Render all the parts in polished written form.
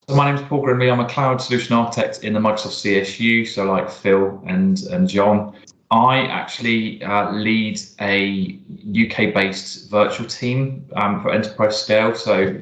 So my name is Paul Grimley. I'm a cloud solution architect in the Microsoft CSU, so like Phil and John. I actually lead a UK-based virtual team for enterprise scale. So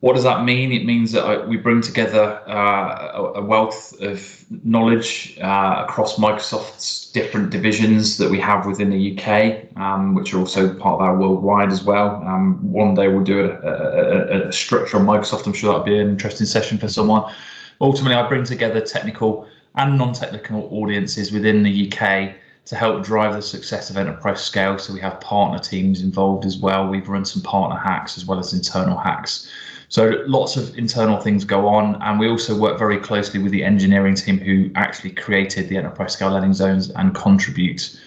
what does that mean? It means that we bring together a wealth of knowledge across Microsoft's different divisions that we have within the UK, which are also part of our worldwide as well. One day we'll do a structure on Microsoft. I'm sure that'll be an interesting session for someone. Ultimately, I bring together technical and non-technical audiences within the UK to help drive the success of enterprise scale. So we have partner teams involved as well. We've run some partner hacks as well as internal hacks. So lots of internal things go on, and we also work very closely with the engineering team who actually created the enterprise scale landing zones and contribute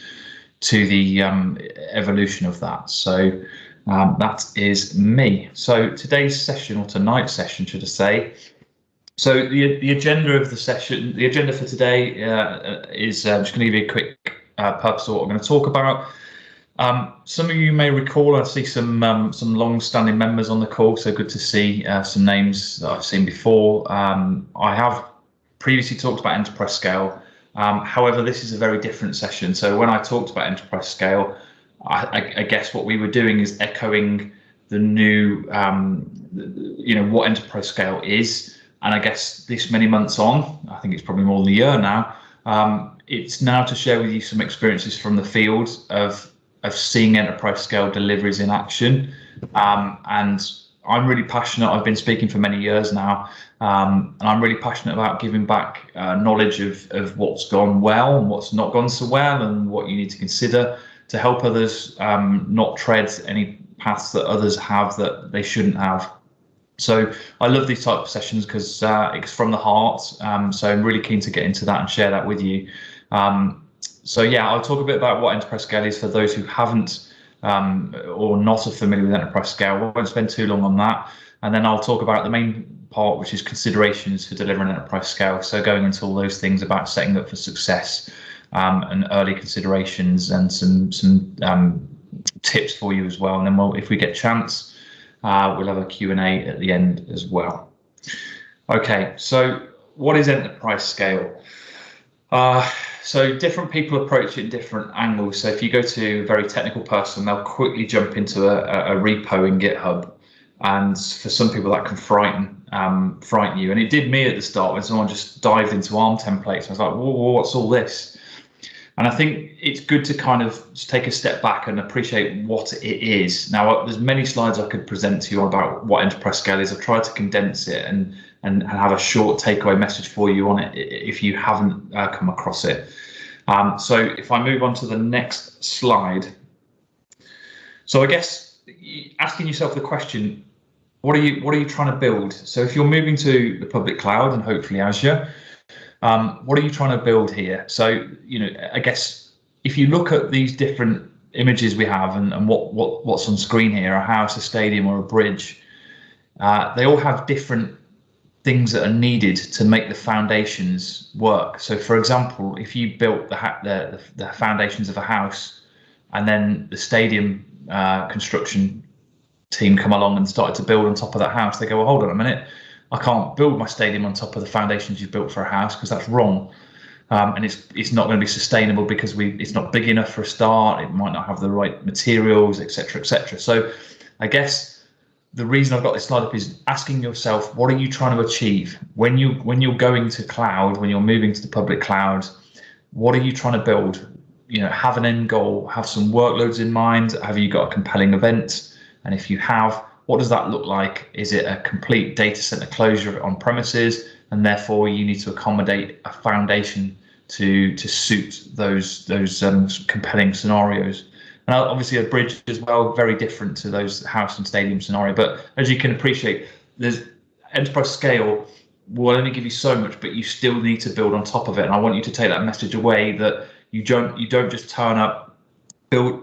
to the evolution of that. So that is me. So today's session, or tonight's session, should I say. So the agenda of the session, the agenda for today is just going to give you a quick purpose of what I'm going to talk about. Some of you may recall, I see some long-standing members on the call, so good to see some names that I've seen before. I have previously talked about enterprise scale. However, this is a very different session. So when I talked about enterprise scale, I guess what we were doing is echoing the new, what enterprise scale is. And I guess this many months on, I think it's probably more than a year now, it's now to share with you some experiences from the field of seeing enterprise scale deliveries in action. And I'm really passionate. I've been speaking for many years now, and I'm really passionate about giving back knowledge of what's gone well and what's not gone so well, and what you need to consider to help others not tread any paths that others have that they shouldn't have. So I love these type of sessions because it's from the heart. So I'm really keen to get into that and share that with you. So yeah, I'll talk a bit about what enterprise scale is for those who haven't or not are familiar with enterprise scale. We won't spend too long on that. And then I'll talk about the main part, which is considerations for delivering enterprise scale. So going into all those things about setting up for success and early considerations and some tips for you as well. And then if we get a chance, we'll have a Q&A at the end as well. Okay, so what is enterprise scale? So different people approach it in different angles. So if you go to a very technical person, they'll quickly jump into a repo in GitHub. And for some people that can frighten you. And it did me at the start when someone just dived into ARM templates. I was like, whoa, what's all this? And I think it's good to kind of take a step back and appreciate what it is. Now, there's many slides I could present to you about what enterprise scale is. I've tried to condense it and have a short takeaway message for you on it if you haven't come across it. So if I move on to the next slide. So I guess asking yourself the question, what are you trying to build? So if you're moving to the public cloud and hopefully Azure, what are you trying to build here? So, I guess if you look at these different images we have and what's on screen here, a house, a stadium, or a bridge, they all have different things that are needed to make the foundations work. So, for example, if you built the foundations of a house and then the stadium construction team come along and started to build on top of that house, they go, well, hold on a minute. I can't build my stadium on top of the foundations you've built for a house because that's wrong. And it's not going to be sustainable because it's not big enough for a start. It might not have the right materials, etc., etc. So I guess the reason I've got this slide up is asking yourself, what are you trying to achieve when you're going to cloud, when you're moving to the public cloud? What are you trying to build? Have an end goal, have some workloads in mind. Have you got a compelling event? And if you have, what does that look like? Is it a complete data center closure on premises, and therefore you need to accommodate a foundation to suit those compelling scenarios? And obviously a bridge as well, very different to those house and stadium scenario. But as you can appreciate, there's enterprise scale will only give you so much, but you still need to build on top of it. And I want you to take that message away that you don't just turn up,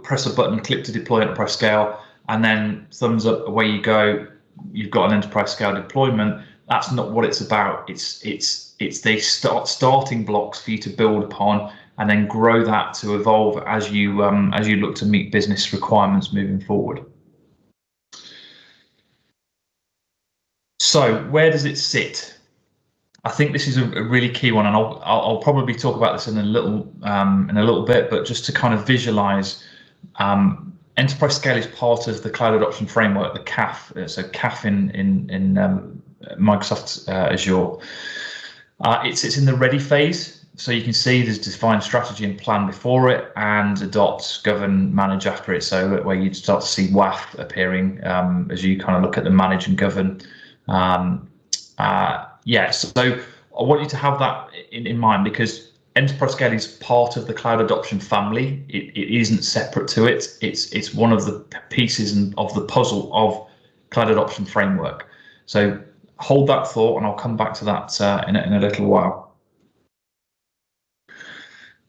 press a button, click to deploy enterprise scale, and then thumbs up, away you go. You've got an enterprise scale deployment. That's not what it's about. It's they starting blocks for you to build upon, and then grow that to evolve as you look to meet business requirements moving forward. So where does it sit? I think this is a really key one, and I'll probably talk about this in a little bit, but just to kind of visualize, enterprise scale is part of the cloud adoption framework, the CAF. So CAF in Microsoft Azure. It sits in the ready phase. So you can see there's defined strategy and plan before it, and adopt, govern, manage after it. So where you start to see WAF appearing as you kind of look at the manage and govern. So I want you to have that in mind, because enterprise scale is part of the cloud adoption family. It isn't separate to it. It's one of the pieces of the puzzle of cloud adoption framework. So hold that thought, and I'll come back to that in a little while.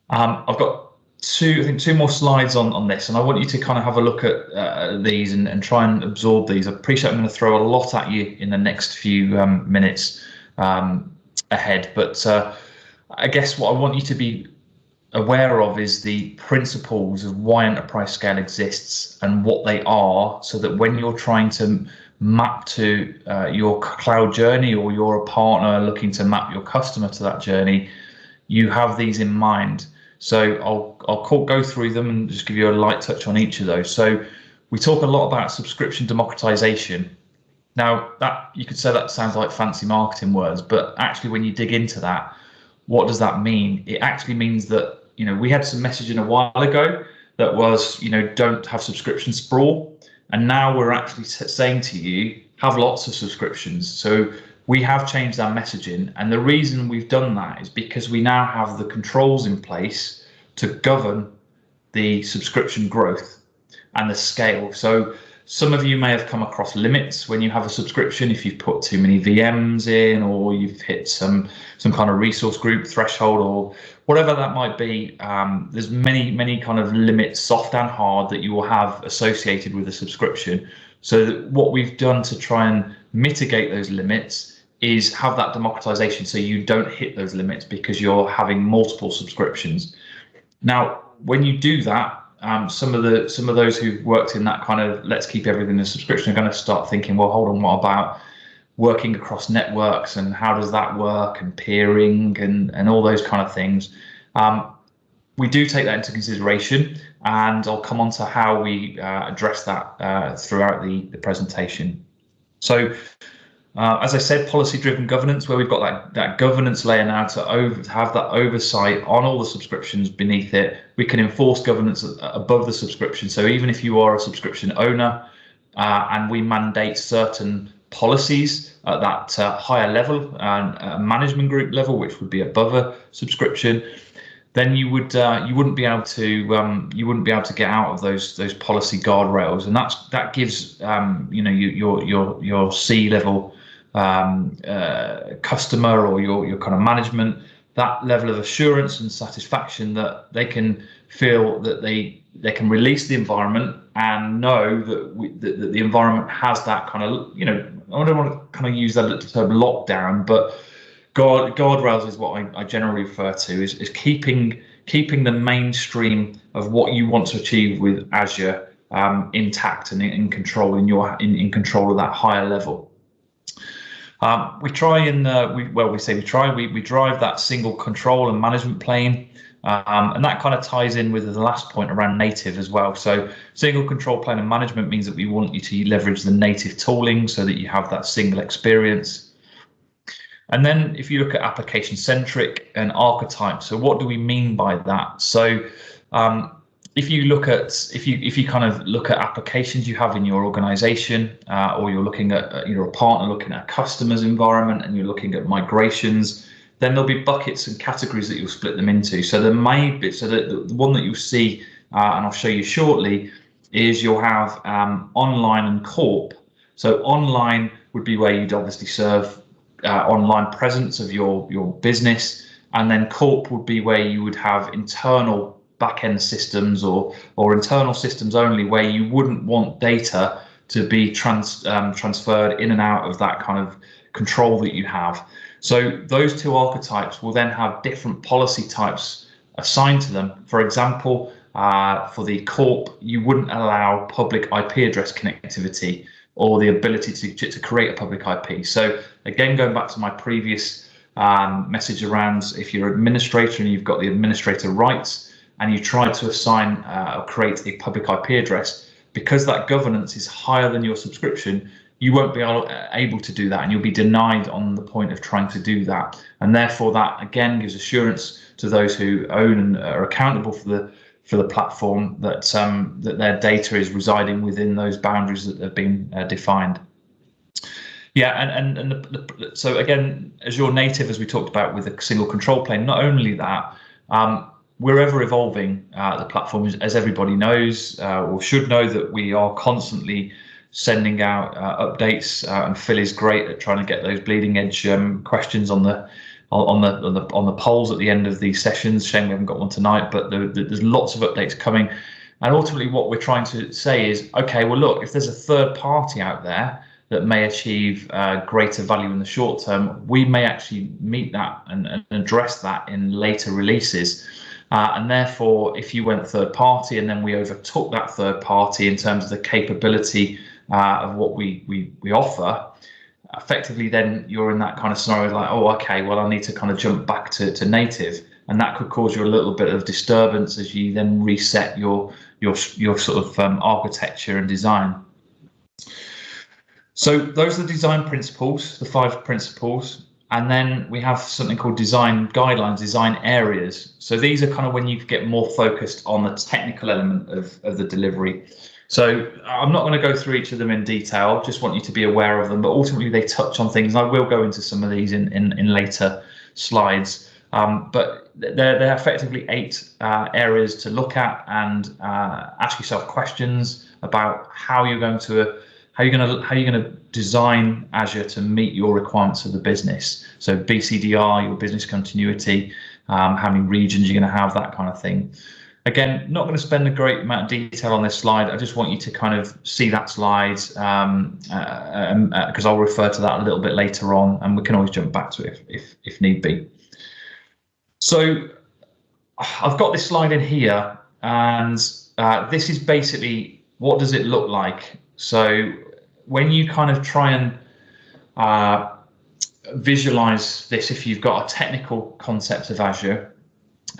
I've got two more slides on this, and I want you to kind of have a look at these and try and absorb these. I appreciate I'm going to throw a lot at you in the next few minutes ahead, but I guess what I want you to be aware of is the principles of why enterprise scale exists and what they are, so that when you're trying to map to your cloud journey, or you're a partner looking to map your customer to that journey, you have these in mind. So I'll go through them and just give you a light touch on each of those. So we talk a lot about subscription democratization. Now, that you could say that sounds like fancy marketing words, but actually when you dig into that, what does that mean? It actually means that, we had some messaging a while ago that was, don't have subscription sprawl. And now we're actually saying to you, have lots of subscriptions. So we have changed our messaging. And the reason we've done that is because we now have the controls in place to govern the subscription growth and the scale. So some of you may have come across limits when you have a subscription, if you've put too many VMs in, or you've hit some kind of resource group threshold, or whatever that might be. There's many kind of limits, soft and hard, that you will have associated with a subscription. So what we've done to try and mitigate those limits is have that democratization, so you don't hit those limits because you're having multiple subscriptions. Now, when you do that, some of those who've worked in that kind of let's keep everything in a subscription are going to start thinking, well, hold on, what about working across networks, and how does that work, and peering and all those kind of things. We do take that into consideration, and I'll come on to how we address that throughout the presentation. So as I said, policy-driven governance, where we've got that governance layer now to have that oversight on all the subscriptions beneath it. We can enforce governance above the subscription. So even if you are a subscription owner and we mandate certain policies at that higher level, management group level, which would be above a subscription, then you wouldn't be able to get out of those policy guardrails, and that gives your C-level customer, or your kind of management, that level of assurance and satisfaction that they can feel that they can release the environment and know that the environment has that kind of, I don't want to kind of use that term lockdown, but guardrails is what I generally refer to, is keeping the mainstream of what you want to achieve with Azure intact and in control, in control of that higher level. We drive that single control and management plane, and that kind of ties in with the last point around native as well. So single control plane and management means that we want you to leverage the native tooling so that you have that single experience. And then if you look at application centric and archetype, so what do we mean by that? So if you kind of look at applications you have in your organization, or you're looking at you're a partner looking at a customer's environment and you're looking at migrations, then there'll be buckets and categories that you'll split them into. So there may be, so the one that you'll see, and I'll show you shortly, is you'll have online and corp. So online would be where you'd obviously serve online presence of your business, and then corp would be where you would have internal back-end systems or internal systems only, where you wouldn't want data to be transferred in and out of that kind of control that you have. So those two archetypes will then have different policy types assigned to them. For example, for the corp, you wouldn't allow public IP address connectivity, or the ability to create a public IP. So again, going back to my previous message around, if you're an administrator and you've got the administrator rights and you try to assign or create a public IP address, because that governance is higher than your subscription, you won't be able to do that, and you'll be denied on the point of trying to do that. And therefore, that again gives assurance to those who own and are accountable for the platform that that their data is residing within those boundaries that have been defined. Yeah, so again, Azure Native, as we talked about with a single control plane, not only that, we're ever evolving the platform, as everybody knows or should know, that we are constantly sending out updates, and Phil is great at trying to get those bleeding edge questions on the polls at the end of these sessions. Shame we haven't got one tonight, but there's lots of updates coming. And ultimately what we're trying to say is, okay, well, look, if there's a third party out there that may achieve greater value in the short term, we may actually meet that and address that in later releases. And therefore, if you went third party and then we overtook that third party in terms of the capability of what we offer, effectively then you're in that kind of scenario like, oh, okay, well, I need to kind of jump back to native. And that could cause you a little bit of disturbance as you then reset your sort of architecture and design. So those are the design principles, the 5 principles. And then we have something called design guidelines, design areas. So these are kind of when you get more focused on the technical element of the delivery. So I'm not going to go through each of them in detail, just want you to be aware of them, but ultimately they touch on things. I will go into some of these in later slides, but they're effectively 8 areas to look at and ask yourself questions about how you're going to design Azure to meet your requirements of the business. So BCDR, your business continuity, how many regions you're going to have, that kind of thing. Again, not going to spend a great amount of detail on this slide. I just want you to kind of see that slide because I'll refer to that a little bit later on, and we can always jump back to it if need be. So I've got this slide in here, and this is basically what does it look like. So when you kind of try and visualize this, if you've got a technical concept of Azure,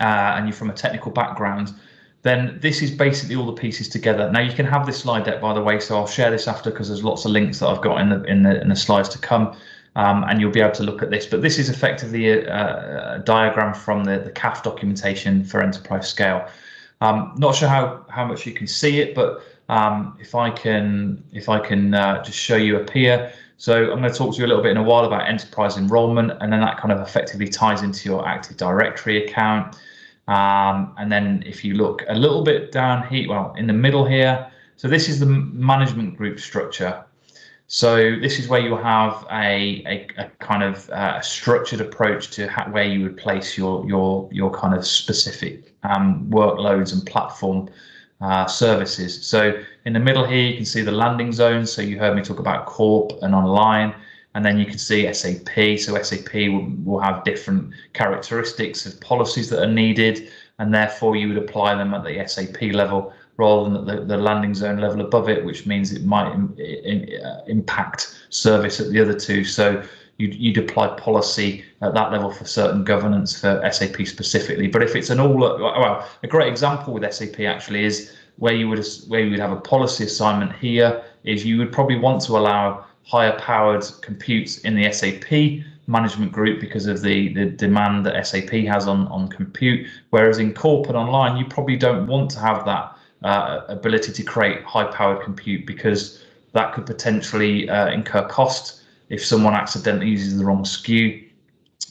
and you're from a technical background, then this is basically all the pieces together. Now you can have this slide deck, by the way, so I'll share this after because there's lots of links that I've got in the slides to come, and you'll be able to look at this. But this is effectively a diagram from the CAF documentation for enterprise scale. Not sure how much you can see it, but if I can just show you up here. So I'm going to talk to you a little bit in a while about enterprise enrollment, and then that kind of effectively ties into your Active Directory account. And then if you look a little bit down here, well, in the middle here, so this is the management group structure. So this is where you have a kind of structured approach to where you would place your kind of specific workloads and platform services. So in the middle here, you can see the landing zones. So you heard me talk about corp and online, and then you can see SAP. So SAP will have different characteristics of policies that are needed, and therefore you would apply them at the SAP level rather than at the landing zone level above it, which means it might impact service at the other two. So you'd apply policy at that level for certain governance for SAP specifically. But if it's a great example with SAP actually is where you would have a policy assignment here is you would probably want to allow higher powered compute in the SAP management group because of the demand that SAP has on compute. Whereas in corp and online, you probably don't want to have that ability to create high powered compute because that could potentially incur cost if someone accidentally uses the wrong SKU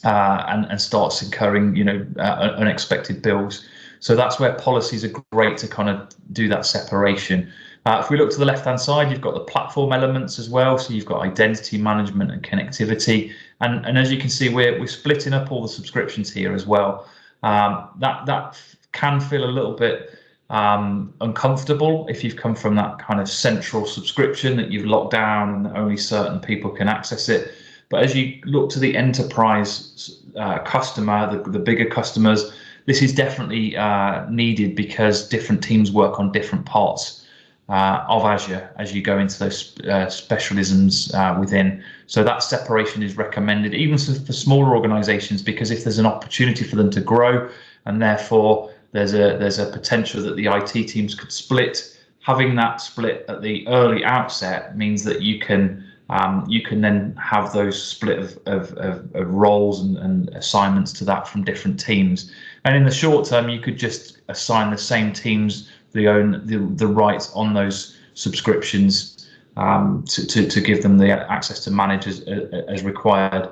and starts incurring, unexpected bills. So that's where policies are great to kind of do that separation. If we look to the left-hand side, you've got the platform elements as well. So you've got identity management and connectivity. And as you can see, we're splitting up all the subscriptions here as well. That can feel a little bit uncomfortable if you've come from that kind of central subscription that you've locked down and only certain people can access it. But as you look to the enterprise customer, the bigger customers, this is definitely needed because different teams work on different parts of Azure as you go into those specialisms within. So that separation is recommended even for smaller organizations, because if there's an opportunity for them to grow, and therefore there's a potential that the IT teams could split, having that split at the early outset means that you can then have those split of roles and assignments to that from different teams. And in the short term, you could just assign the same teams the rights on those subscriptions to give them the access to manage as required.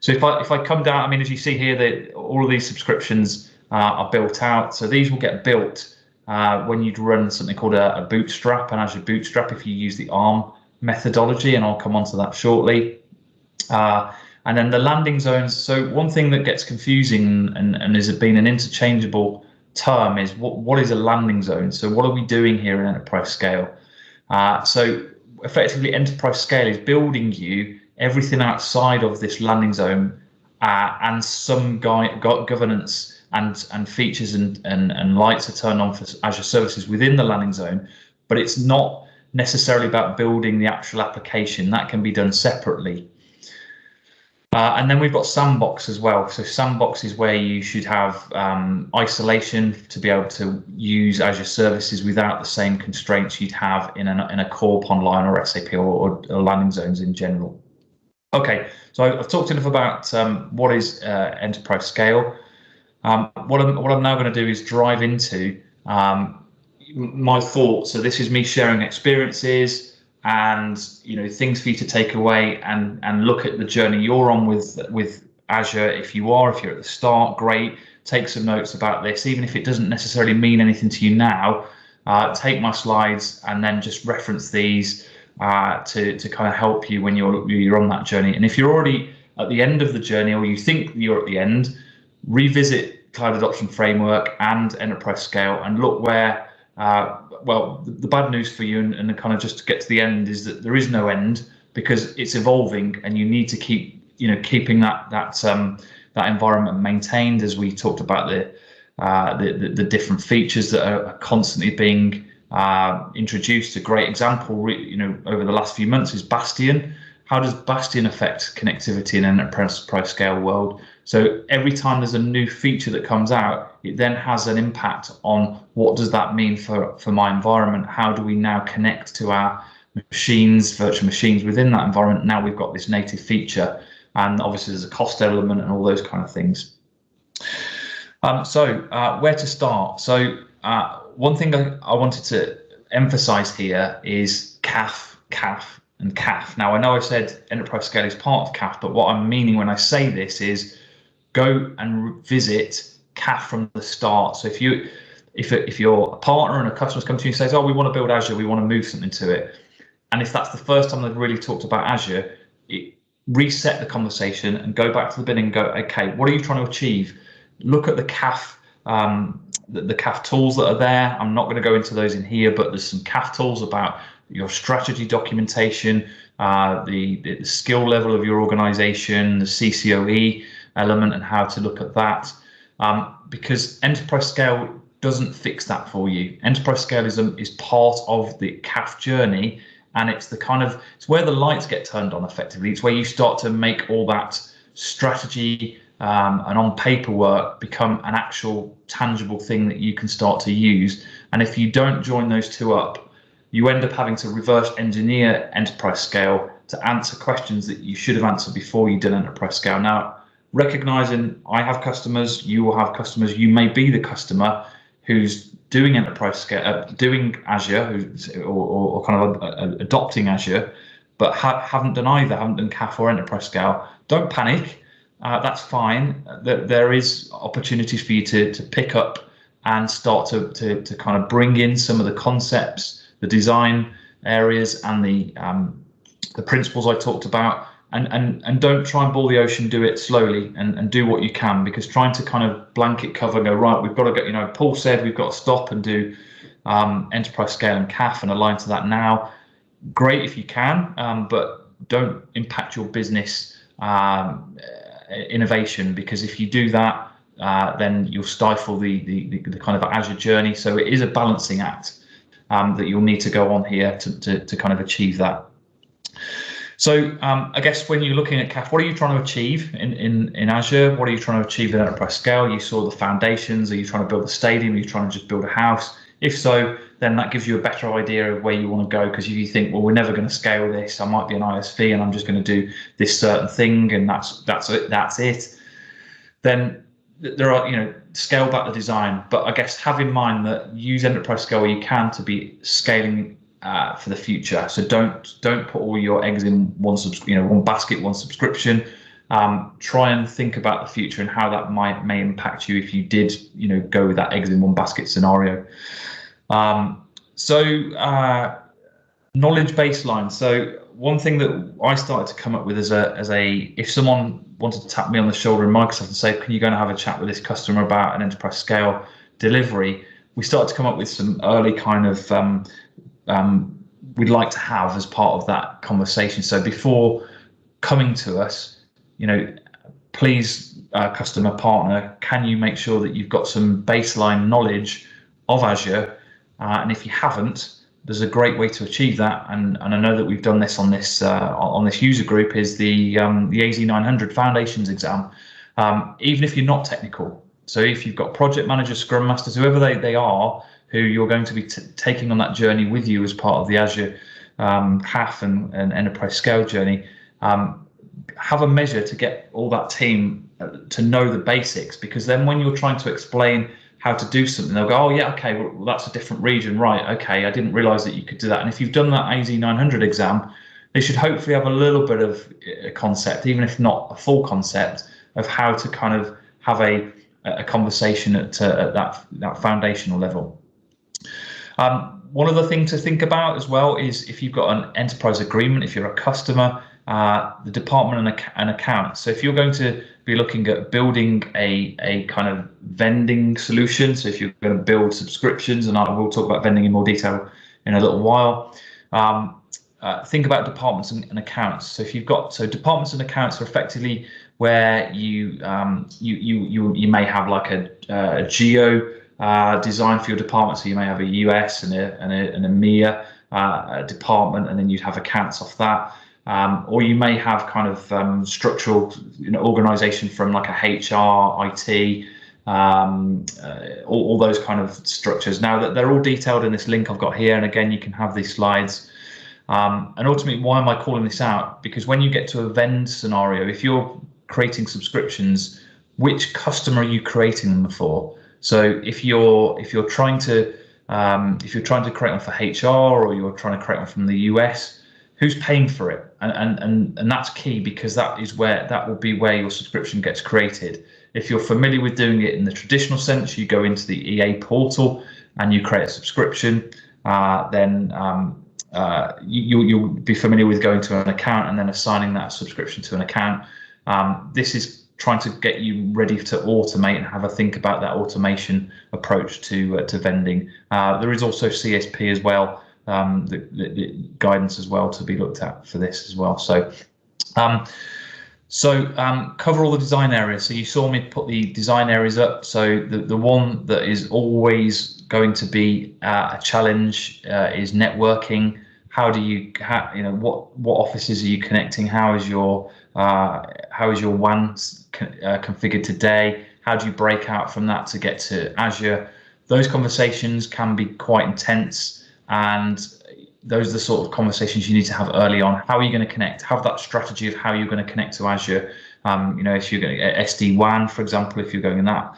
So if I come down, I mean, as you see here, that all of these subscriptions are built out. So these will get built when you'd run something called a bootstrap, an Azure bootstrap, if you use the ARM methodology, and I'll come on to that shortly. And then the landing zones. So one thing that gets confusing and has been an interchangeable term is what is a landing zone? So what are we doing here in enterprise scale? So effectively, enterprise scale is building you everything outside of this landing zone and some governance and features and lights are turned on for Azure services within the landing zone, but it's not necessarily about building the actual application. That can be done separately. And then we've got sandbox as well. So sandbox is where you should have isolation to be able to use Azure services without the same constraints you'd have in a Corp Online or SAP or landing zones in general. Okay, so I've talked enough about what is enterprise scale. What I'm now going to do is drive into my thoughts. So this is me sharing experiences and things for you to take away and look at the journey you're on with Azure. If you're at the start, great. Take some notes about this, even if it doesn't necessarily mean anything to you now. Take my slides and then just reference these to kind of help you when you're on that journey. And if you're already at the end of the journey, or you think you're at the end, revisit Cloud Adoption Framework and Enterprise Scale and look where. Well, the bad news for you, and kind of just to get to the end, is that there is no end, because it's evolving, and you need to keeping that environment maintained. As we talked about the different features that are constantly being introduced. A great example, over the last few months is Bastion. How does Bastion affect connectivity in an enterprise scale world? So every time there's a new feature that comes out, it then has an impact on what does that mean for my environment? How do we now connect to our machines, virtual machines within that environment? Now we've got this native feature, and obviously there's a cost element and all those kind of things. So where to start? So one thing I wanted to emphasize here is CAF, and CAF. Now I know I said enterprise scale is part of CAF, but what I'm meaning when I say this is go and visit CAF from the start. So if you're a partner and a customer's come to you and says, oh, we want to build Azure, we want to move something to it, and if that's the first time they've really talked about Azure, reset the conversation and go back to the beginning and go, okay, what are you trying to achieve? Look at the CAF the CAF tools that are there. I'm not going to go into those in here, but there's some CAF tools about your strategy documentation, the skill level of your organization, the CCOE element, and how to look at that. Because enterprise scale doesn't fix that for you. Enterprise scale is part of the CAF journey, and it's where the lights get turned on effectively. It's where you start to make all that strategy and on paperwork become an actual tangible thing that you can start to use. And if you don't join those two up, you end up having to reverse engineer enterprise scale to answer questions that you should have answered before you did enterprise scale. Now, recognizing I have customers, you will have customers, you may be the customer who's doing enterprise scale, doing Azure, or kind of adopting Azure, but haven't done either, haven't done CAF or enterprise scale. Don't panic. That's fine. There is opportunities for you to pick up and start to kind of bring in some of the concepts, the design areas, and the principles I talked about, and don't try and boil the ocean. Do it slowly and do what you can, because trying to kind of blanket cover and go, right, we've got to go, Paul said we've got to stop and do enterprise scale and CAF and align to that now. Great if you can, but don't impact your business innovation, because if you do that, then you'll stifle the kind of Azure journey. So it is a balancing act. that you'll need to go on here to kind of achieve that. So I guess when you're looking at CAF, what are you trying to achieve in Azure? What are you trying to achieve in enterprise scale? You saw the foundations. Are you trying to build a stadium? Are you trying to just build a house? If so, then that gives you a better idea of where you want to go. Because if you think, well, we're never going to scale this, I might be an ISV and I'm just going to do this certain thing and that's it. Then there are, scale back the design. But I guess have in mind that use enterprise scale where you can to be scaling for the future. So don't put all your eggs in one basket, one subscription. Try and think about the future and how that may impact you if you did go with that eggs in one basket scenario. Knowledge baseline. So one thing that I started to come up with if someone wanted to tap me on the shoulder in Microsoft and say, can you go and have a chat with this customer about an enterprise scale delivery, we started to come up with some early kind of we'd like to have as part of that conversation. So before coming to us, please, customer partner, can you make sure that you've got some baseline knowledge of Azure? And if you haven't, there's a great way to achieve that. And I know that we've done this on this user group is the AZ900 Foundations exam. Even if you're not technical, so if you've got project managers, scrum masters, whoever they are, who you're going to be taking on that journey with you as part of the Azure CAF and enterprise scale journey, have a measure to get all that team to know the basics, because then when you're trying to explain how to do something, they'll go, oh yeah, okay, well that's a different region, right? Okay, I didn't realize that you could do that. And if you've done that AZ900 exam, they should hopefully have a little bit of a concept, even if not a full concept, of how to kind of have a conversation at that foundational level. One other thing to think about as well is if you've got an enterprise agreement, if you're a customer, the department and account. So if you're going to be looking at building a kind of vending solution, so if you're going to build subscriptions, and I will talk about vending in more detail in a little while, think about departments and accounts. So if you've got, departments and accounts are effectively where you may have like a geo design for your department. So you may have a US and an EMEA department, and then you'd have accounts off that. Or you may have kind of structural organization from like a HR, IT, all those kind of structures. Now that they're all detailed in this link I've got here, and again, you can have these slides. And ultimately, why am I calling this out? Because when you get to a vend scenario, if you're creating subscriptions, which customer are you creating them for? So if you're trying to create one for HR, or you're trying to create one from the US, who's paying for it? And that's key, because that will be where your subscription gets created. If you're familiar with doing it in the traditional sense, you go into the EA portal and you create a subscription, then you'll be familiar with going to an account and then assigning that subscription to an account. This is trying to get you ready to automate and have a think about that automation approach to vending. There is also CSP as well, the guidance as well to be looked at for this as well. So cover all the design areas. So you saw me put the design areas up. So the one that is always going to be a challenge is networking. What offices are you connecting? How is your WAN configured today? How do you break out from that to get to Azure? Those conversations can be quite intense, and those are the sort of conversations you need to have early on. How are you going to connect? Have that strategy of how you're going to connect to Azure. If you're going to SD-WAN, for example, if you're going in that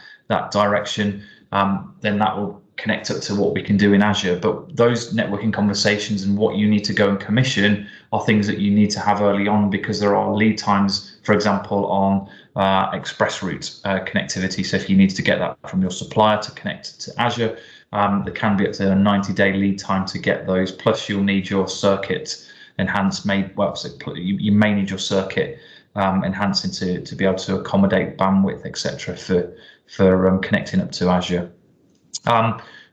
direction, then that will connect up to what we can do in Azure. But those networking conversations and what you need to go and commission are things that you need to have early on, because there are lead times, for example, on express route connectivity. So if you need to get that from your supplier to connect to Azure, there can be up to a 90-day lead time to get those. Plus, you'll need your circuit you may need your circuit enhancing to be able to accommodate bandwidth, etc., for connecting up to Azure.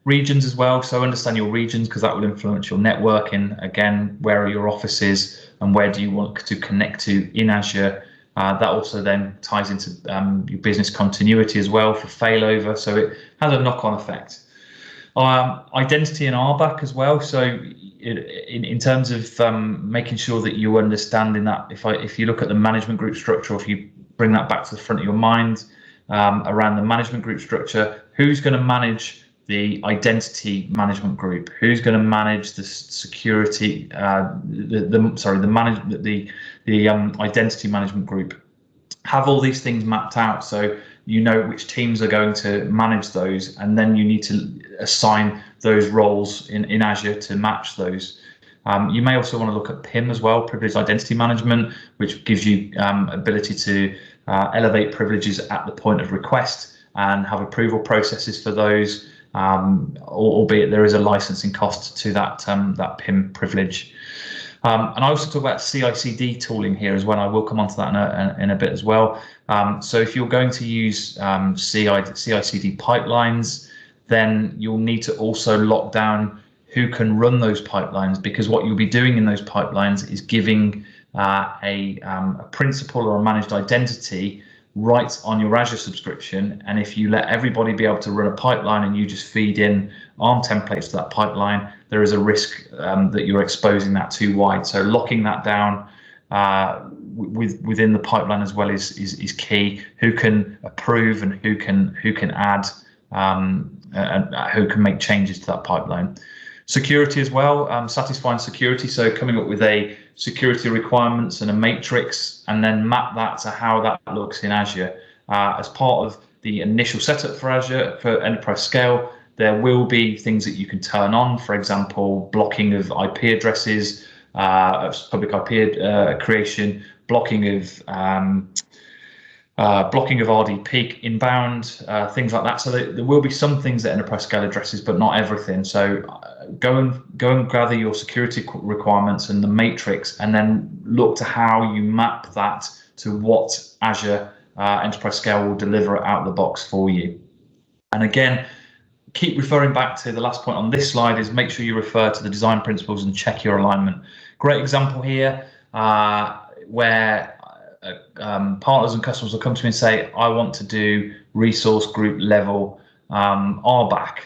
Regions as well. So understand your regions, because that will influence your networking. Again, where are your offices and where do you want to connect to in Azure? That also then ties into your business continuity as well for failover. So it has a knock-on effect. Identity and RBAC as well. So in terms of making sure that you're understanding that, if you look at the management group structure, or if you bring that back to the front of your mind, around the management group structure, who's going to manage the identity management group? Who's going to manage the security? The identity management group. Have all these things mapped out so you know which teams are going to manage those, and then you need to assign those roles in Azure to match those. You may also want to look at PIM as well, privileged identity management, which gives you ability to elevate privileges at the point of request and have approval processes for those, albeit there is a licensing cost to that PIM privilege. And I also talk about CI/CD tooling here as well. I will come on to that in a bit as well. So if you're going to use CI/CD pipelines, then you'll need to also lock down who can run those pipelines, because what you'll be doing in those pipelines is giving a principal or a managed identity right on your Azure subscription. And if you let everybody be able to run a pipeline and you just feed in ARM templates to that pipeline, there is a risk that you're exposing that too wide. So locking that down within the pipeline as well is key. Who can approve and who can add and who can make changes to that pipeline. Security as well, satisfying security. So coming up with a security requirements and a matrix, and then map that to how that looks in Azure. As part of the initial setup for Azure for enterprise scale, there will be things that you can turn on. For example, blocking of IP addresses, public IP creation, blocking of RDP inbound, things like that. So there will be some things that enterprise scale addresses, but not everything. So go and gather your security requirements and the matrix, and then look to how you map that to what Azure enterprise scale will deliver out of the box for you. And again, keep referring back to the last point on this slide, is make sure you refer to the design principles and check your alignment. Great example here where partners and customers will come to me and say, I want to do resource group level RBAC.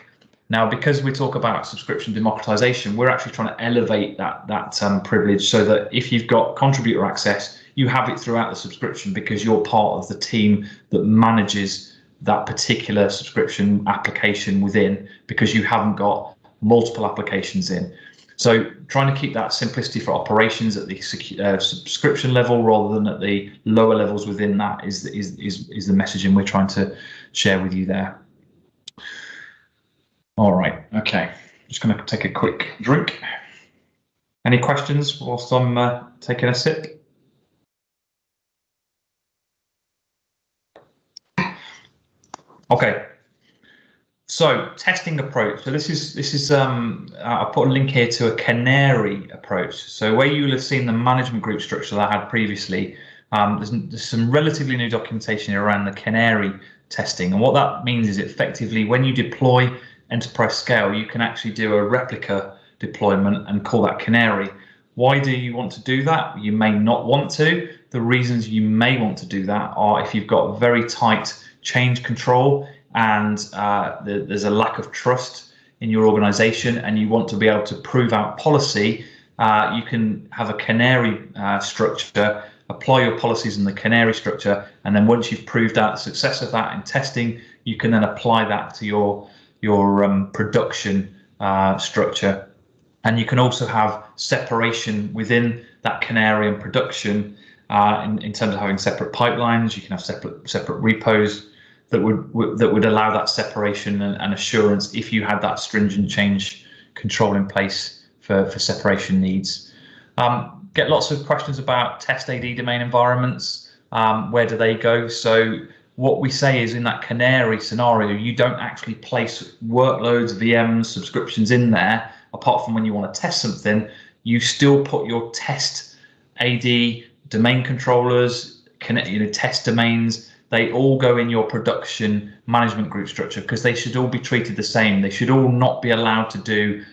Now, because we talk about subscription democratization, we're actually trying to elevate that privilege so that if you've got contributor access, you have it throughout the subscription, because you're part of the team that manages that particular subscription application within, because you haven't got multiple applications in. So trying to keep that simplicity for operations at the subscription level rather than at the lower levels within that is the messaging we're trying to share with you there. All right, okay, just going to take a quick drink. Any questions whilst I'm taking a sip? Okay. So testing approach. So this is I'll put a link here to a canary approach. So where you will have seen the management group structure that I had previously, there's some relatively new documentation around the canary testing. And what that means is effectively when you deploy enterprise scale, you can actually do a replica deployment and call that canary. Why do you want to do that? You may not want to. The reasons you may want to do that are if you've got very tight change control and there's a lack of trust in your organization and you want to be able to prove out policy, you can have a canary structure, apply your policies in the canary structure, and then once you've proved out the success of that in testing, you can then apply that to your production structure. And you can also have separation within that canary and production in terms of having separate pipelines. You can have separate repos that would allow that separation and assurance if you had that stringent change control in place for separation needs. Get lots of questions about test AD domain environments. Where do they go? So what we say is in that canary scenario, you don't actually place workloads, VMs, subscriptions in there, apart from when you want to test something. You still put your test AD domain controllers, test domains. They all go in your production management group structure because they should all be treated the same. They should all not be allowed to do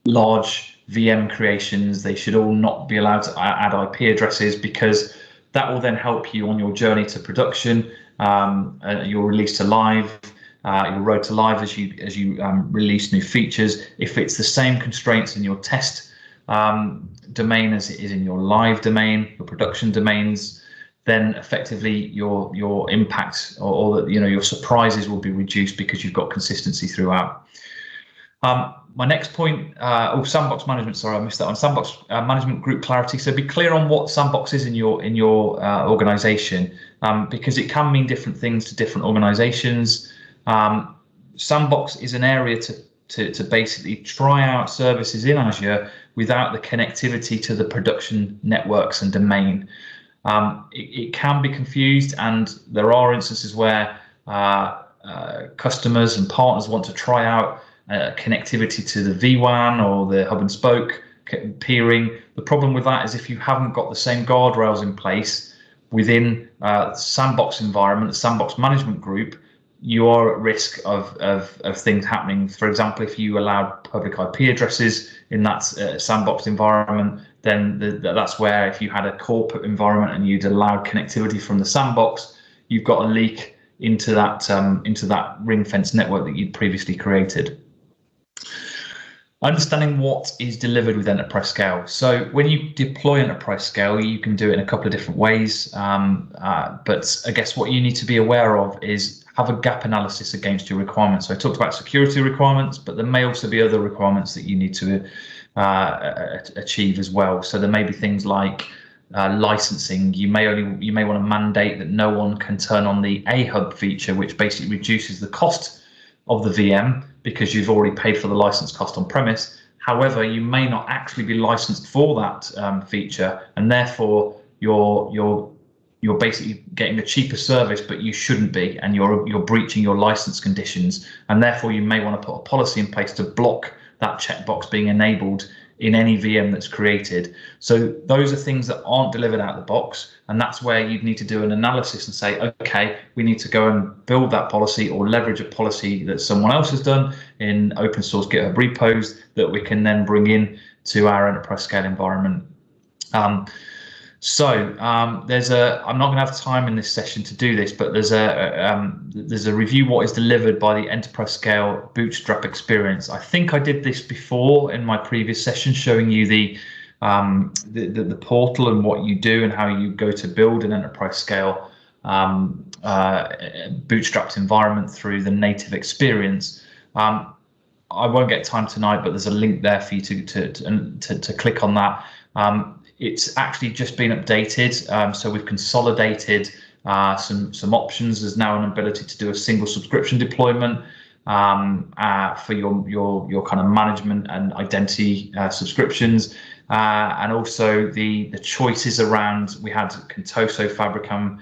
large VM creations. They should all not be allowed to add IP addresses, because that will then help you on your journey to production, your release to live, your road to live as you release new features. If it's the same constraints in your test domain as it is in your live domain, your production domains, then effectively your impact or your surprises will be reduced because you've got consistency throughout. My next point, sandbox management. Sorry, I missed that one. Sandbox management, group clarity. So be clear on what sandbox is in your organization, because it can mean different things to different organizations. Sandbox is an area to basically try out services in Azure without the connectivity to the production networks and domain. It can be confused, and there are instances where customers and partners want to try out connectivity to the vWAN or the hub and spoke peering. The problem with that is if you haven't got the same guardrails in place within the sandbox environment, the sandbox management group, you are at risk of things happening. For example, if you allowed public IP addresses in that sandbox environment, then that's where if you had a corporate environment and you'd allowed connectivity from the sandbox, you've got a leak into that ring fence network that you'd previously created. Understanding what is delivered with enterprise scale. So when you deploy enterprise scale, you can do it in a couple of different ways. But I guess what you need to be aware of is have a gap analysis against your requirements. So I talked about security requirements, but there may also be other requirements that you need to achieve as well. So there may be things like licensing. You may want to mandate that no one can turn on the A-Hub feature, which basically reduces the cost of the VM because you've already paid for the license cost on premise. However, you may not actually be licensed for that feature, and therefore you're basically getting a cheaper service, but you shouldn't be, and you're breaching your license conditions, and therefore you may want to put a policy in place to block that checkbox being enabled in any VM that's created. So those are things that aren't delivered out of the box, and that's where you'd need to do an analysis and say, okay, we need to go and build that policy or leverage a policy that someone else has done in open source GitHub repos that we can then bring in to our enterprise scale environment. I'm not going to have time in this session to do this, but there's a review what is delivered by the enterprise scale bootstrap experience. I think I did this before in my previous session, showing you the portal and what you do and how you go to build an enterprise scale bootstrapped environment through the native experience. I won't get time tonight, but there's a link there for you to click on that. It's actually just been updated, so we've consolidated some options. There's now an ability to do a single subscription deployment for your kind of management and identity subscriptions, and also the choices around. We had Contoso, Fabricam.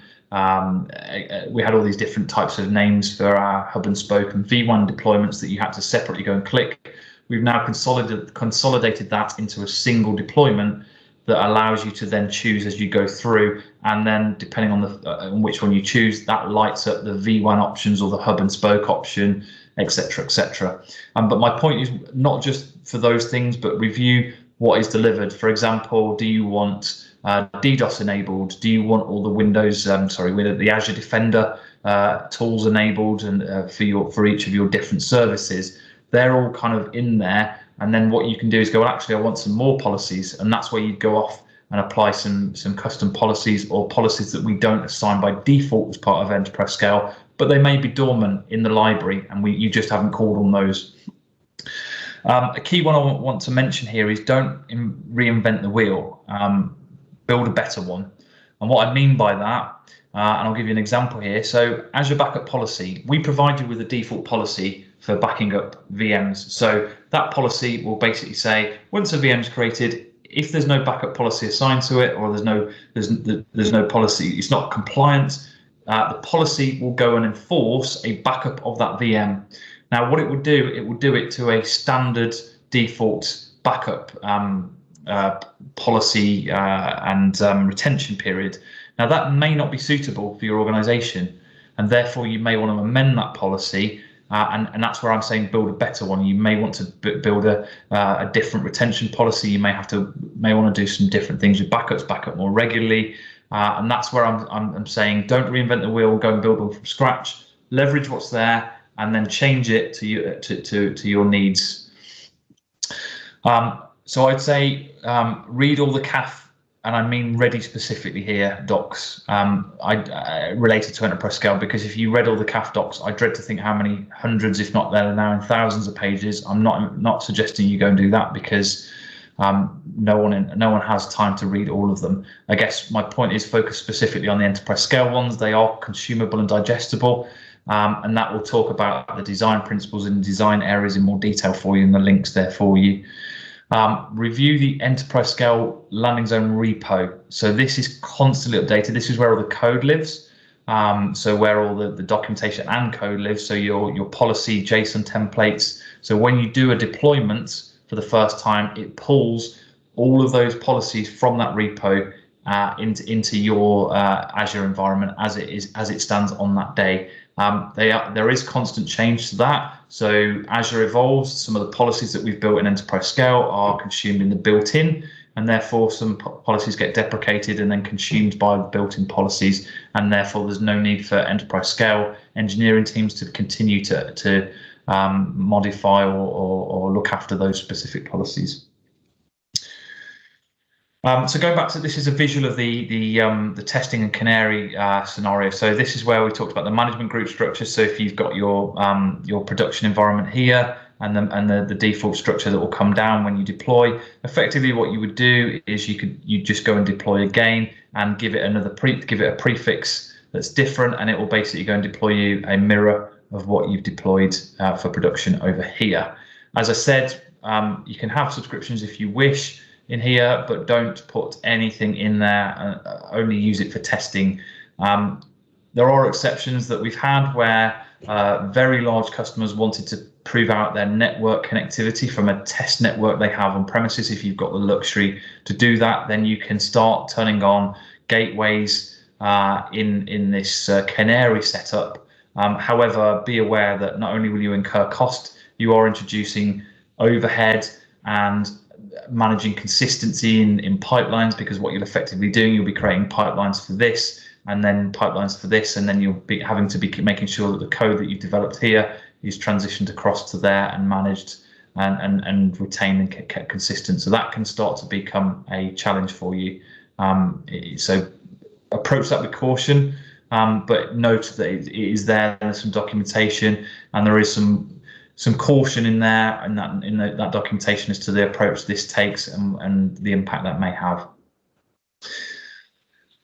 We had all these different types of names for our hub and spoke and V1 deployments that you had to separately go and click. We've now consolidated that into a single deployment that allows you to then choose as you go through, and then depending on which one you choose, that lights up the V1 options or the hub and spoke option, etc., etc. But my point is not just for those things, but review what is delivered. For example, do you want DDoS enabled? Do you want all the Windows, the Azure Defender tools enabled, and for each of your different services? They're all kind of in there. And then what you can do is go, well, actually, I want some more policies. And that's where you go off and apply some custom policies or policies that we don't assign by default as part of enterprise scale, but they may be dormant in the library and you just haven't called on those. A key one I want to mention here is don't reinvent the wheel, build a better one. And what I mean by that, and I'll give you an example here. So Azure Backup Policy, we provide you with a default policy for backing up VMs. So that policy will basically say, once a VM is created, if there's no backup policy assigned to it, or there's no policy, it's not compliant, the policy will go and enforce a backup of that VM. Now, what it would do, it would do it to a standard default backup policy and retention period. Now, that may not be suitable for your organization, and therefore you may want to amend that policy. And that's where I'm saying build a better one. You may want to build a different retention policy. You may want to do some different things with backups, backup more regularly. And that's where I'm saying don't reinvent the wheel, go and build one from scratch. Leverage what's there, and then change it to your needs. So I'd say read all the CAF, and I mean ready specifically here, docs related to enterprise scale, because if you read all the CAF docs, I dread to think how many hundreds, if not there are now in thousands of pages. I'm not suggesting you go and do that, because no one has time to read all of them. I guess my point is focus specifically on the enterprise scale ones. They are consumable and digestible, and that will talk about the design principles and design areas in more detail for you, and the links there for you. Review the enterprise scale landing zone repo. So this is constantly updated. This is where all the code lives. So where all the documentation and code lives. So your policy JSON templates. So when you do a deployment for the first time, it pulls all of those policies from that repo into your Azure environment as it stands on that day. There is constant change to that. So Azure evolves. Some of the policies that we've built in enterprise scale are consumed in the built-in, and therefore some policies get deprecated and then consumed by the built-in policies, and therefore there's no need for enterprise scale engineering teams to continue to modify or look after those specific policies. So going back to this is a visual of the testing and canary scenario. So this is where we talked about the management group structure. So if you've got your production environment here and the default structure that will come down when you deploy, effectively what you would do is you just go and deploy again and give it a prefix that's different, and it will basically go and deploy you a mirror of what you've deployed for production over here. As I said, you can have subscriptions if you wish in here, but don't put anything in there. Only use it for testing. There are exceptions that we've had where very large customers wanted to prove out their network connectivity from a test network they have on premises. If you've got the luxury to do that, then you can start turning on gateways in this canary setup. However, be aware that not only will you incur cost, you are introducing overhead and managing consistency in pipelines, because what you're effectively doing, you'll be creating pipelines for this and then pipelines for this, and then you'll be having to be making sure that the code that you've developed here is transitioned across to there and managed and retained and kept consistent. So that can start to become a challenge for you. So approach that with caution, but note that it is there. There's some documentation, and there is some caution in there, and that documentation as to the approach this takes and the impact that may have.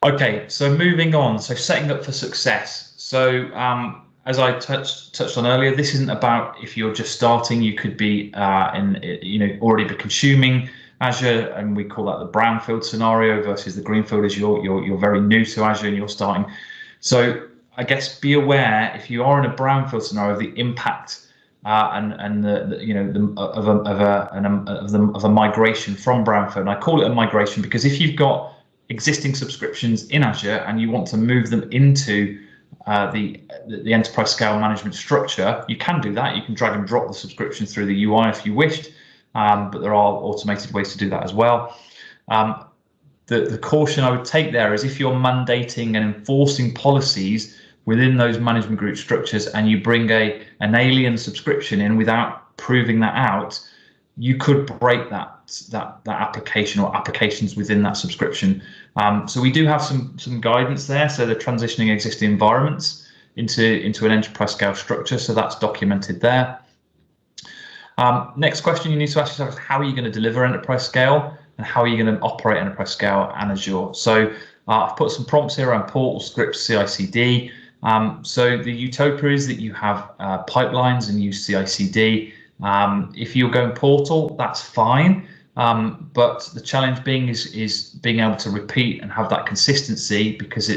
Okay, so moving on. So setting up for success. So as I touched on earlier, this isn't about if you're just starting. You could be already be consuming Azure, and we call that the brownfield scenario, versus the greenfield as you're very new to Azure and you're starting. So I guess be aware, if you are in a brownfield scenario, of the impact of a migration from brownfield. And I call it a migration because if you've got existing subscriptions in Azure and you want to move them into the enterprise scale management structure, you can do that. You can drag and drop the subscription through the UI if you wished, but there are automated ways to do that as well. The caution I would take there is if you're mandating and enforcing policies within those management group structures and you bring an alien subscription in without proving that out, you could break that application or applications within that subscription. So we do have some guidance there. So they're transitioning existing environments into an enterprise scale structure. So that's documented there. Next question you need to ask yourself is, how are you going to deliver enterprise scale and how are you going to operate enterprise scale and Azure? So I've put some prompts here around portal scripts, CI/CD. So the utopia is that you have pipelines and use CI/CD. If you're going portal, that's fine. But the challenge being is being able to repeat and have that consistency, because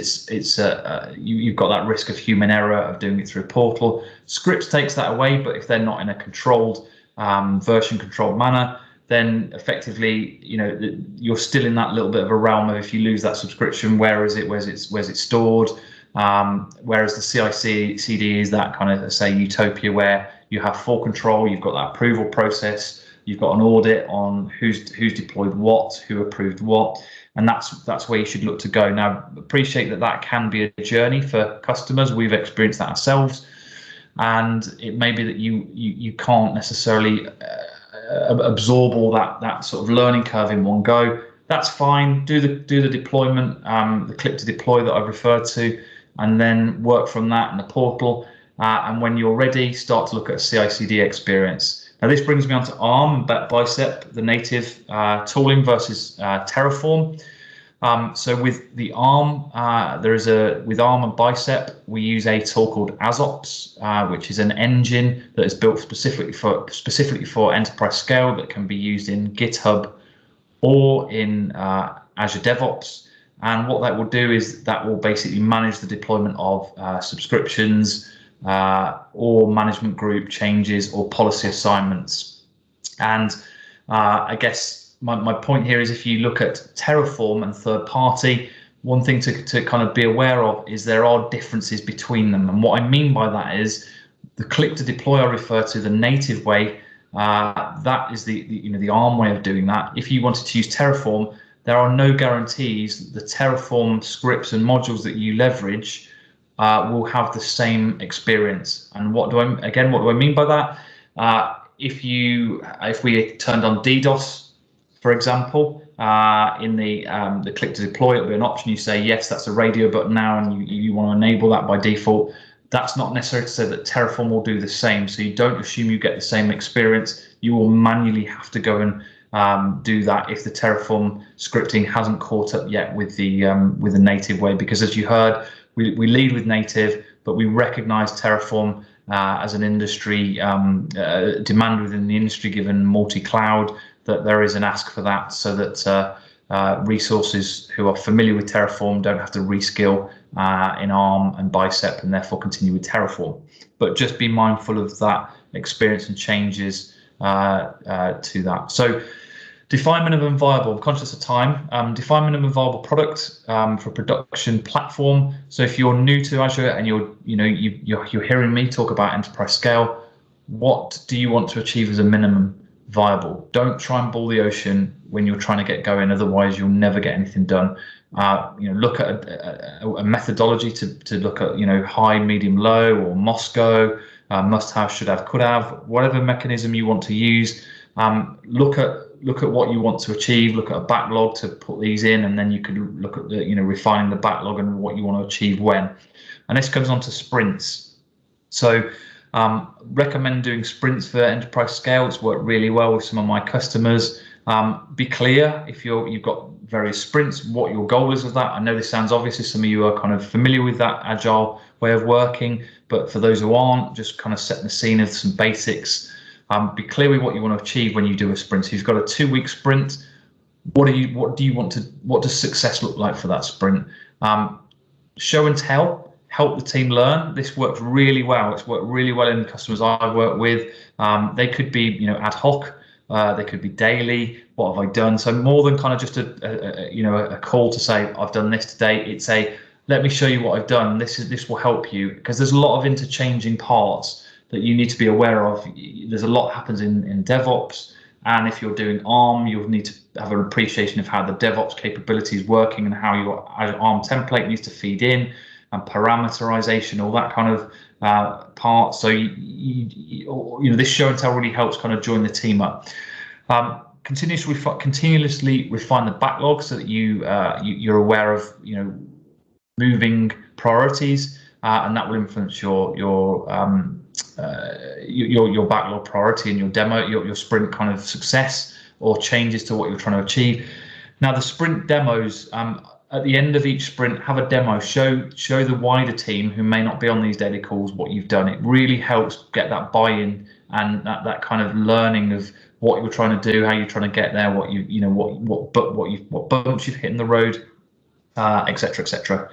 you've got that risk of human error of doing it through a portal. Scripts takes that away, but if they're not in a controlled version controlled manner, then effectively, you're still in that little bit of a realm of, if you lose that subscription, where's it stored? Whereas the CI/CD is that kind of, say, utopia where you have full control, you've got that approval process, you've got an audit on who's deployed what, who approved what, and that's where you should look to go. Now, appreciate that can be a journey for customers. We've experienced that ourselves. and it may be that you can't necessarily absorb all that sort of learning curve in one go. That's fine. Do the deployment, the click to deploy that I've referred to, and then work from that in the portal. And when you're ready, start to look at a CI/CD experience. Now this brings me on to ARM, Bicep, the native tooling versus Terraform. So with the ARM, with ARM and Bicep, we use a tool called Azure Ops, which is an engine that is built specifically for enterprise scale that can be used in GitHub or in Azure DevOps. And what that will do is that will basically manage the deployment of subscriptions or management group changes or policy assignments. And I guess my point here is, if you look at Terraform and third party, one thing to kind of be aware of is there are differences between them. And what I mean by that is the click to deploy I refer to, the native way, that is the ARM way of doing that. If you wanted to use Terraform, there are no guarantees the Terraform scripts and modules that you leverage will have the same experience. And what do I mean by that? If we turned on DDoS, for example, in the click to deploy, it'll be an option. You say yes, that's a radio button now, and you want to enable that by default. That's not necessarily to say that Terraform will do the same. So you don't assume you get the same experience. You will manually have to go and do that if the Terraform scripting hasn't caught up yet with the native way. Because as you heard, we lead with native, but we recognise Terraform as an industry demand within the industry, given multi-cloud, that there is an ask for that, so that resources who are familiar with Terraform don't have to reskill in ARM and Bicep and therefore continue with Terraform. But just be mindful of that experience and changes to that. So define minimum viable. I'm conscious of time. Define minimum viable product for production platform. So if you're new to Azure and you're hearing me talk about enterprise scale, what do you want to achieve as a minimum viable? Don't try and boil the ocean when you're trying to get going, otherwise you'll never get anything done. Look at a methodology to look at high, medium, low, or Moscow, must have, should have, could have, whatever mechanism you want to use. Look at what you want to achieve, look at a backlog to put these in, and then you could look at refining the backlog and what you want to achieve when. And this comes on to sprints. So recommend doing sprints for enterprise scale. It's worked really well with some of my customers. Be clear if you've got various sprints, what your goal is with that. I know this sounds obvious if some of you are kind of familiar with that agile way of working, but for those who aren't, just kind of setting the scene of some basics. Be clear with what you want to achieve when you do a sprint. So you've got a 2-week sprint. What does success look like for that sprint? Show and tell. Help the team learn. This works really well. It's worked really well in customers I've worked with. They could be, ad hoc. They could be daily. What have I done? So more than kind of just a call to say I've done this today. It's let me show you what I've done. This will help you, because there's a lot of interchanging parts that you need to be aware of. There's a lot happens in DevOps, and if you're doing ARM, you'll need to have an appreciation of how the DevOps capability is working and how your ARM template needs to feed in, and parameterization, all that kind of part. So this show and tell really helps kind of join the team up. Continuously refine the backlog so that you're aware of moving priorities, and that will influence your backlog priority and your demo, your sprint kind of success or changes to what you're trying to achieve. Now the sprint demos. At the end of each sprint, have a demo, show the wider team who may not be on these daily calls what you've done. It really helps get that buy-in and that kind of learning of what you're trying to do, how you're trying to get there, what bumps you've hit in the road, etc., etc.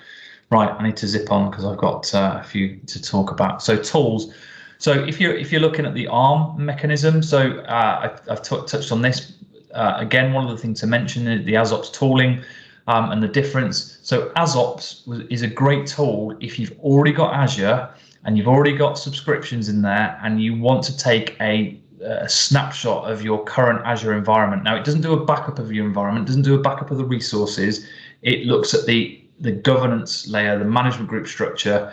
Right, I need to zip on because I've got a few to talk about. So tools. So if you're looking at the ARM mechanism, so I've touched on this again. One of the things to mention is the Azure Ops tooling. And the difference. So Azure Ops is a great tool if you've already got Azure and you've already got subscriptions in there and you want to take a snapshot of your current Azure environment. Now, it doesn't do a backup of your environment, doesn't do a backup of the resources. It looks at the the governance layer, the management group structure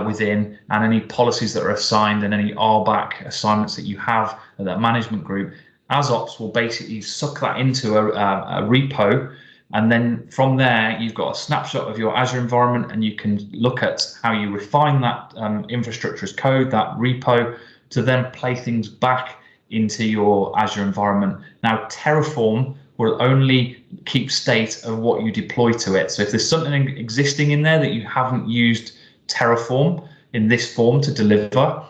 within, and any policies that are assigned and any RBAC assignments that you have at that management group, AzOps will basically suck that into a repo. And then from there, you've got a snapshot of your Azure environment, and you can look at how you refine that infrastructure as code, that repo, to then play things back into your Azure environment. Now, Terraform will only keep state of what you deploy to it. So if there's something existing in there that you haven't used Terraform in this form to deliver,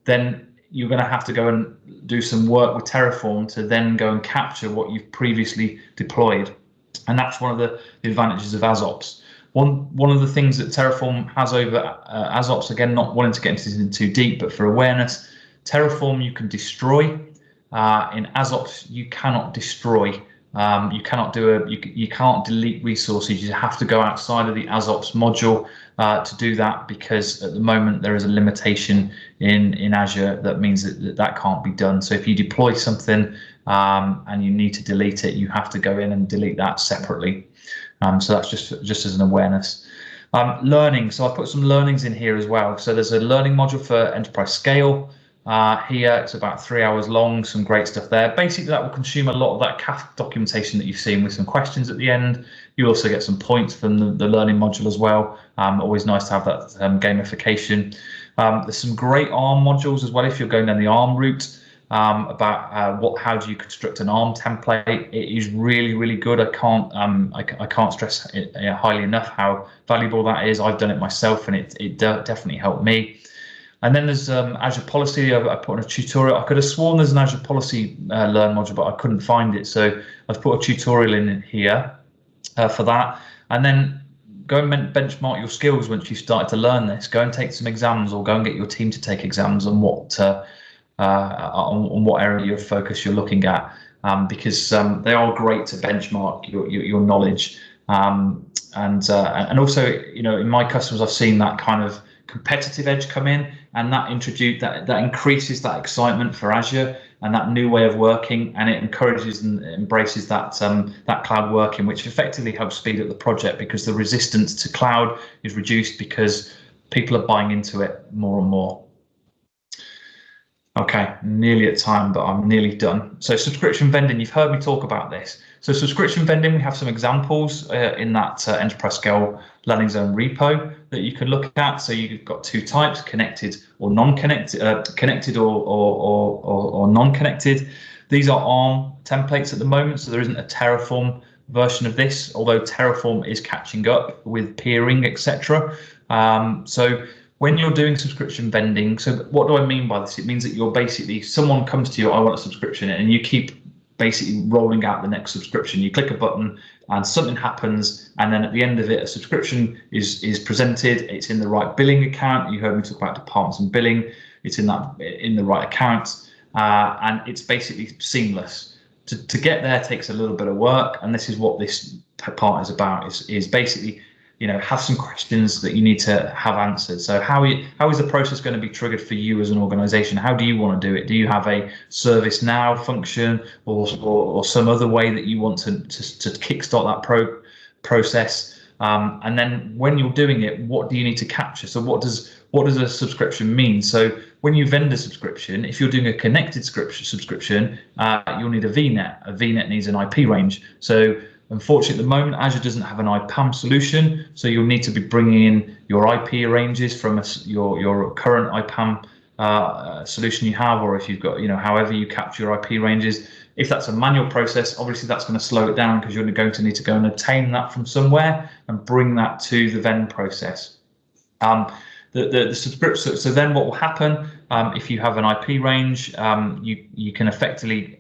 then you're going to have to go and do some work with Terraform to then go and capture what you've previously deployed. And that's one of the advantages of AzOps. One of the things that Terraform has over AzOps, again, not wanting to get into this too deep, but for awareness, Terraform you can destroy. In AzOps, you cannot destroy. You cannot you can't delete resources. You have to go outside of the AzOps module to do that, because at the moment there is a limitation in Azure that means that can't be done. So if you deploy something and you need to delete it, you have to go in and delete that separately. So that's just as an awareness. Learning. So I've put some learnings in here as well. So there's a learning module for enterprise scale. Here it's about 3 hours long, some great stuff there. Basically, that will consume a lot of that CAF documentation that you've seen with some questions at the end. You also get some points from the learning module as well. Always nice to have that gamification. There's some great ARM modules as well if you're going down the ARM route, about how do you construct an ARM template. It is really, really good. I can't stress it highly enough how valuable that is. I've done it myself, and it definitely helped me. And then there's Azure Policy. I put on a tutorial. I could have sworn there's an Azure Policy Learn module, but I couldn't find it. So I've put a tutorial in here for that. And then go and benchmark your skills once you've started to learn this. Go and take some exams, or go and get your team to take exams on what area of focus you're looking at, because they are great to benchmark your knowledge. And also, in my customers, I've seen that kind of competitive edge come in, and that increases that excitement for Azure and that new way of working, and it encourages and embraces that cloud working, which effectively helps speed up the project, because the resistance to cloud is reduced because people are buying into it more and more. Okay, nearly at time, but I'm nearly done. So subscription vending, you've heard me talk about this. So subscription vending, we have some examples in that enterprise scale landing zone repo that you can look at. So you've got two types: connected or non-connected, connected or non-connected. These are ARM templates at the moment, so there isn't a Terraform version of this, although Terraform is catching up with peering, etc. So when you're doing subscription vending, so what do I mean by this? It means that you're basically, someone comes to you, I want a subscription, and you keep basically rolling out the next subscription. You click a button and something happens, and then at the end of it, a subscription is presented. It's in the right billing account. You heard me talk about departments and billing. It's in the right account, and it's basically seamless. To get there takes a little bit of work, and this is what this part is about. Is basically, have some questions that you need to have answered. So how is the process going to be triggered for you as an organization? How do you want to do it? Do you have a ServiceNow function or some other way that you want to kickstart that process? And then when you're doing it, what do you need to capture? So what does a subscription mean? So when you vend a subscription, if you're doing a connected subscription, you'll need a VNet. A VNet needs an IP range. So unfortunately, at the moment, Azure doesn't have an IPAM solution, so you'll need to be bringing in your IP ranges from your current IPAM solution you have, or if you've got, however you capture your IP ranges. If that's a manual process, obviously that's going to slow it down, because you're going to need to go and obtain that from somewhere and bring that to the vend process. The subscription. So then, what will happen if you have an IP range? You can effectively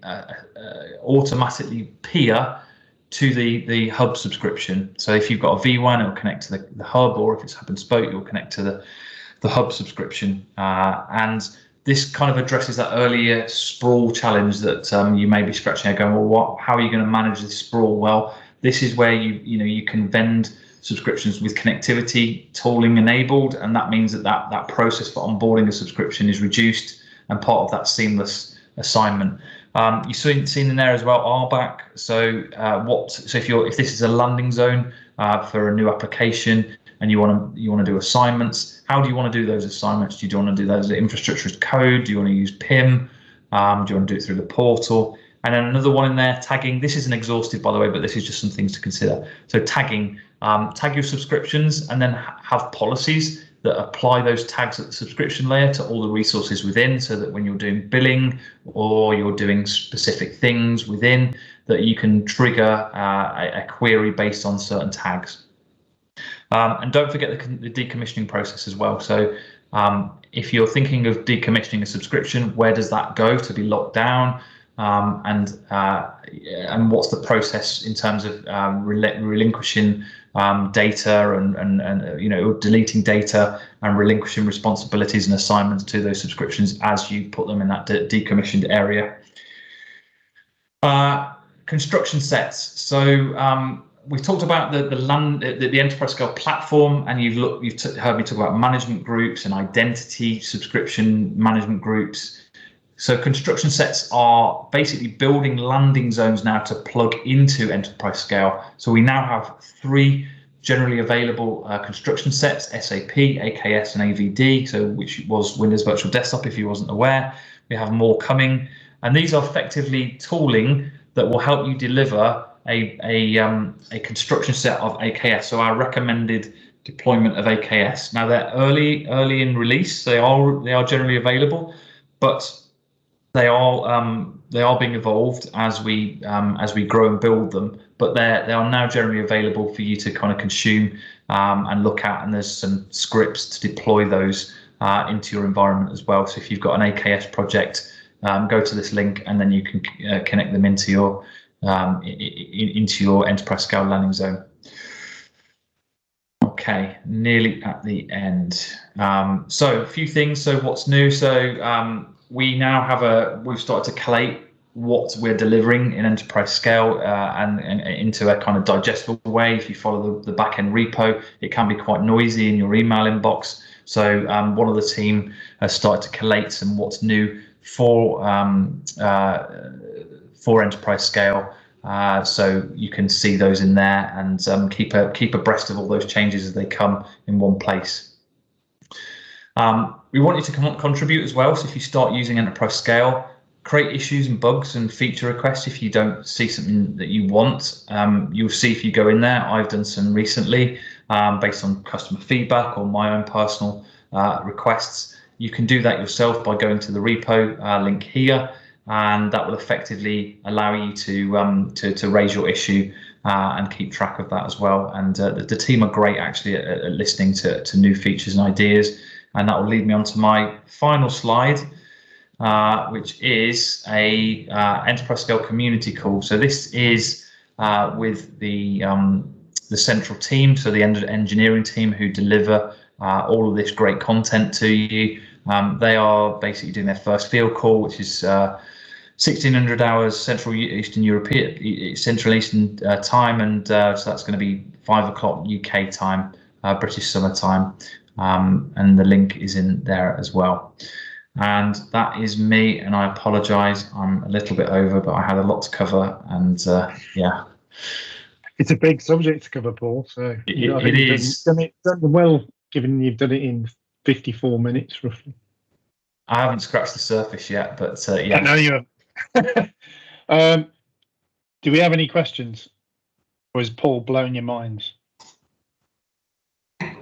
automatically peer to the hub subscription. So if you've got a V1, it'll connect to the hub, or if it's hub and spoke, you'll connect to the hub subscription. And this kind of addresses that earlier sprawl challenge that you may be scratching your head going, well, how are you going to manage this sprawl? Well, this is where you can vend subscriptions with connectivity tooling enabled, and that means that process for onboarding a subscription is reduced and part of that seamless assignment. You've seen in there as well RBAC. So if this is a landing zone for a new application and you want to do assignments, how do you want to do those assignments? Do you want to do those as infrastructure as code? Do you want to use PIM? Do you want to do it through the portal? And then another one in there, tagging. This isn't exhaustive, by the way, but this is just some things to consider. So tagging, tag your subscriptions and then have policies that apply those tags at the subscription layer to all the resources within, so that when you're doing billing or you're doing specific things within, that you can trigger a query based on certain tags. And don't forget the decommissioning process as well. So if you're thinking of decommissioning a subscription, where does that go to be locked down? And what's the process in terms of relinquishing data and deleting data and relinquishing responsibilities and assignments to those subscriptions as you put them in that decommissioned area. Construction sets. So we've talked about the enterprise scale platform, and you've heard me talk about management groups and identity subscription management groups. So construction sets are basically building landing zones now to plug into enterprise scale. So we now have 3 generally available construction sets: SAP, AKS, and AVD. So which was Windows Virtual Desktop, if you wasn't aware. We have more coming, and these are effectively tooling that will help you deliver a construction set of AKS. So our recommended deployment of AKS. Now they're early in release. They are generally available, but they are being evolved as we grow and build them. But they are now generally available for you to kind of consume and look at. And there's some scripts to deploy those into your environment as well. So if you've got an AKS project, go to this link, and then you can connect them into your enterprise scale landing zone. Okay, nearly at the end. So a few things. So what's new? So we now we've started to collate what we're delivering in enterprise scale and into a kind of digestible way. If you follow the backend repo, it can be quite noisy in your email inbox. So one of the team has started to collate some what's new for enterprise scale. So you can see those in there and keep abreast of all those changes as they come in one place. We want you to contribute as well. So if you start using enterprise scale, create issues and bugs and feature requests if you don't see something that you want. You'll see if you go in there. I've done some recently based on customer feedback or my own personal requests. You can do that yourself by going to the repo link here, and that will effectively allow you to raise your issue and keep track of that as well. And the team are great actually at listening to new features and ideas. And that will lead me on to my final slide, which is a enterprise scale community call. So this is with the central team, so the engineering team who deliver all of this great content to you. They are basically doing their first field call, which is 1600 hours Central Eastern time, and so that's going to be 5 o'clock UK time, British summer time. And the link is in there as well. And that is me, and I apologize, I'm a little bit over, but I had a lot to cover, and yeah. It's a big subject to cover, Paul, so it is. Done well, given you've done it in 54 minutes roughly. I haven't scratched the surface yet, but yeah. I know you have. Do we have any questions, or is Paul blowing your minds? I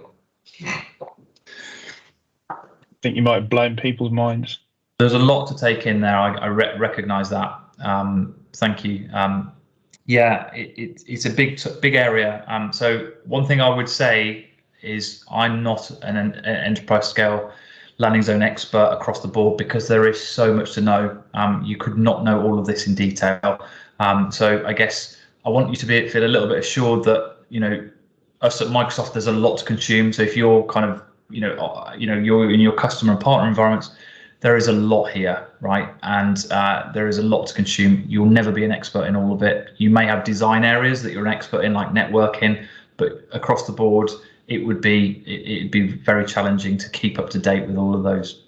think you might have blown people's minds. There's a lot to take in there. I recognize that. Thank you. Yeah, it's a big area. So one thing I would say is I'm not an enterprise scale landing zone expert across the board, because there is so much to know. You could not know all of this in detail. So I guess I want you to feel a little bit assured that, us at Microsoft, there's a lot to consume. So if you're kind of, you're in your customer and partner environments, there is a lot here, right? And there is a lot to consume. You'll never be an expert in all of it. You may have design areas that you're an expert in, like networking, but across the board, it'd be very challenging to keep up to date with all of those.